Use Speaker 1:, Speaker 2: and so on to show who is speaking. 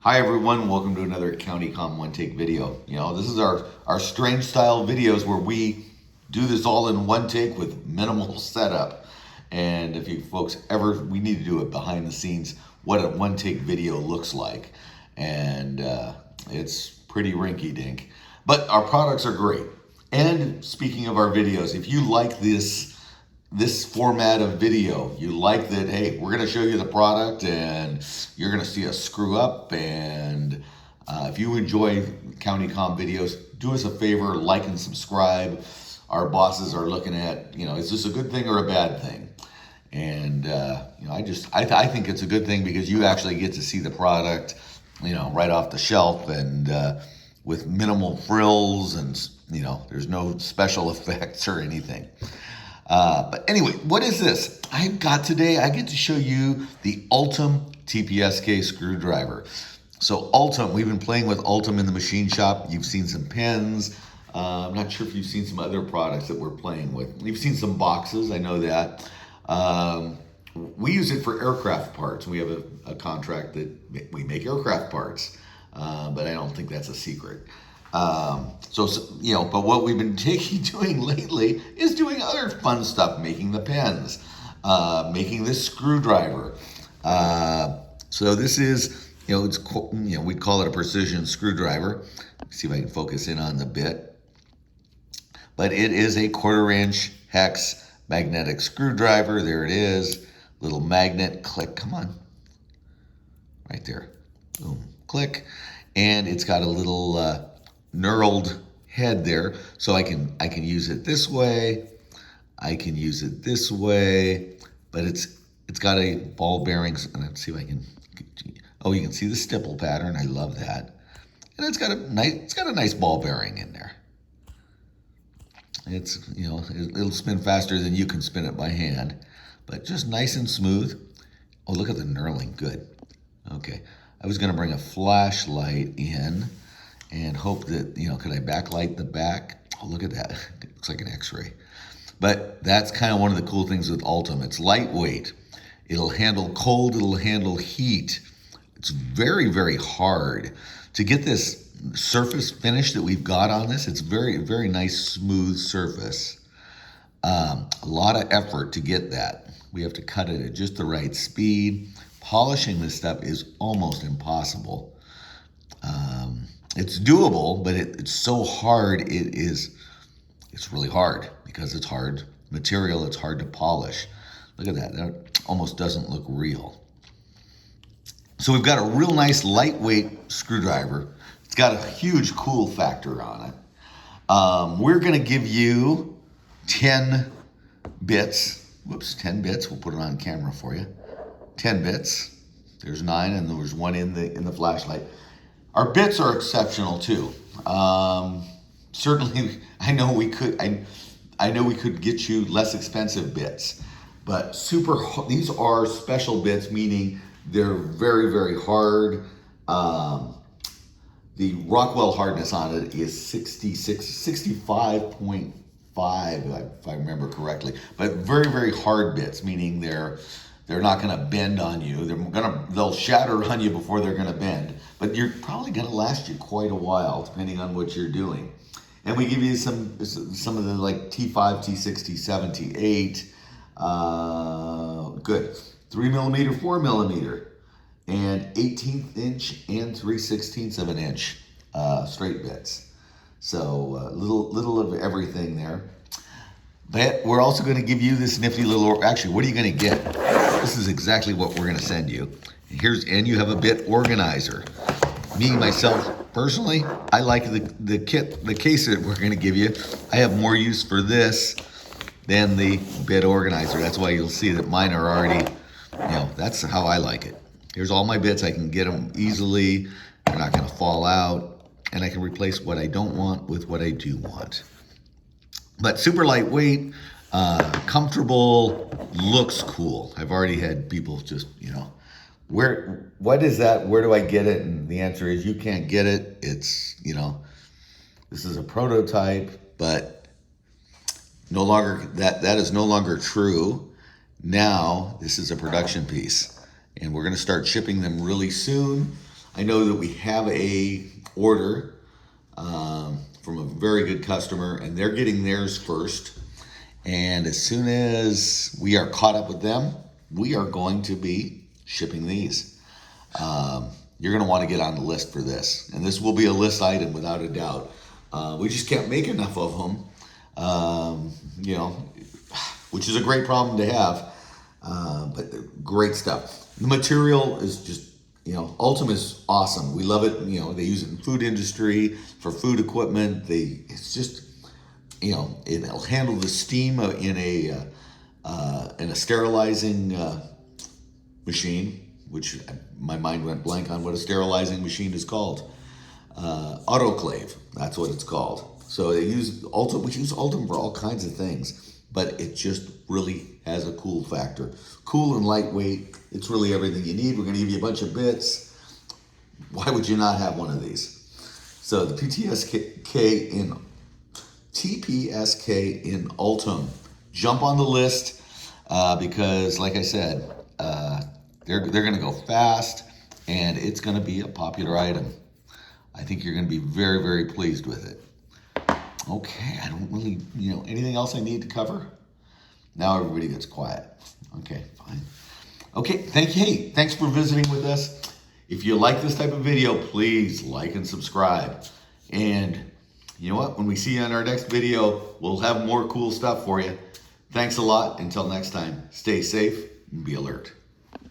Speaker 1: Hi everyone, welcome to another County Com One Take video. This is our strange style videos where we do this all in one take with minimal setup. And if you folks we need to do it behind the scenes, what a one take video looks like. And it's pretty rinky dink, but our products are great. And speaking of our videos, if you like this format of video, you like that, hey, we're going to show you the product and you're going to see us screw up, and if you enjoy County Com videos, do us a favor, like and subscribe. Our bosses are looking at, is this a good thing or a bad thing? And I think it's a good thing because you actually get to see the product, right off the shelf, and with minimal frills, and there's no special effects or anything. But anyway, what is this? I get to show you the Ultem TPSK screwdriver. So Ultem, we've been playing with Ultem in the machine shop. You've seen some pens. I'm not sure if you've seen some other products that we're playing with. You've seen some boxes, I know that. We use it for aircraft parts. We have a contract that we make aircraft parts, but I don't think that's a secret. But what we've been doing lately is doing other fun stuff, making the pens, making this screwdriver. So this is, we'd call it a precision screwdriver. Let's see if I can focus in on the bit. But it is a 1/4 inch hex magnetic screwdriver. There it is, little magnet, click, come on, right there, boom, click. And it's got a little, knurled head there, so I can use it this way, I can use it this way, but it's got a ball bearings, and let's see if I can, you can see the stipple pattern. I love that. And it's got a nice ball bearing in there. It's, it'll spin faster than you can spin it by hand, but just nice and smooth. Oh, look at the knurling, good. Okay, I was gonna bring a flashlight in and hope that, could I backlight the back? Oh, look at that. It looks like an x-ray. But that's kind of one of the cool things with Ultem. It's lightweight. It'll handle cold, it'll handle heat. It's very, very hard. To get this surface finish that we've got on this, it's very, very nice, smooth surface. A lot of effort to get that. We have to cut it at just the right speed. Polishing this stuff is almost impossible. It's doable, but it's so hard. It's really hard because it's hard material. It's hard to polish. Look at that. That almost doesn't look real. So we've got a real nice lightweight screwdriver. It's got a huge cool factor on it. We're going to give you 10 bits. Whoops, 10 bits. We'll put it on camera for you. 10 bits. There's 9, and there was 1 in the flashlight. Our bits are exceptional too. Certainly, I know we could get you less expensive bits, but these are special bits, meaning they're very, very hard. The Rockwell hardness on it is 65.5, if I remember correctly. But very, very hard bits, meaning they're not going to bend on you. They'll shatter on you before they're going to bend. But you're probably going to last you quite a while, depending on what you're doing. And we give you some of the like T5, T6, T7, T8. Good. 3mm, 4mm, and 1/18 inch and 3/16 of an inch straight bits. So little of everything there. But we're also going to give you this nifty little, actually, what are you going to get? This is exactly what we're going to send you. And you have a bit organizer. Me, myself, personally, I like the case that we're going to give you. I have more use for this than the bit organizer. That's why you'll see that mine are already, that's how I like it. Here's all my bits. I can get them easily. They're not going to fall out. And I can replace what I don't want with what I do want. But super lightweight, comfortable, looks cool. I've already had people just, what is that? Where do I get it? And the answer is you can't get it. It's, this is a prototype, but no longer, that is no longer true. Now, this is a production piece, and we're going to start shipping them really soon. I know that we have a order from a very good customer, and they're getting theirs first. And as soon as we are caught up with them, we are going to be shipping these. You're going to want to get on the list for this. And this will be a list item without a doubt. We just can't make enough of them, which is a great problem to have. But great stuff. The material is just, Ultem is awesome. We love it. They use it in food industry, for food equipment. It's just, it'll handle the steam in a sterilizing machine, which my mind went blank on what a sterilizing machine is called. Autoclave, that's what it's called. So they use Ultem. We use Ultem for all kinds of things, but it just really has a cool factor. Cool and lightweight. It's really everything you need. We're going to give you a bunch of bits. Why would you not have one of these? So the TPSK in Ultem. Jump on the list because, like I said, they're going to go fast, and it's going to be a popular item. I think you're going to be very, very pleased with it. Okay, I don't really, anything else I need to cover? Now everybody gets quiet. Okay, fine. Okay, hey, thanks for visiting with us. If you like this type of video, please like and subscribe. And you know what? When we see you on our next video, we'll have more cool stuff for you. Thanks a lot. Until next time, stay safe and be alert.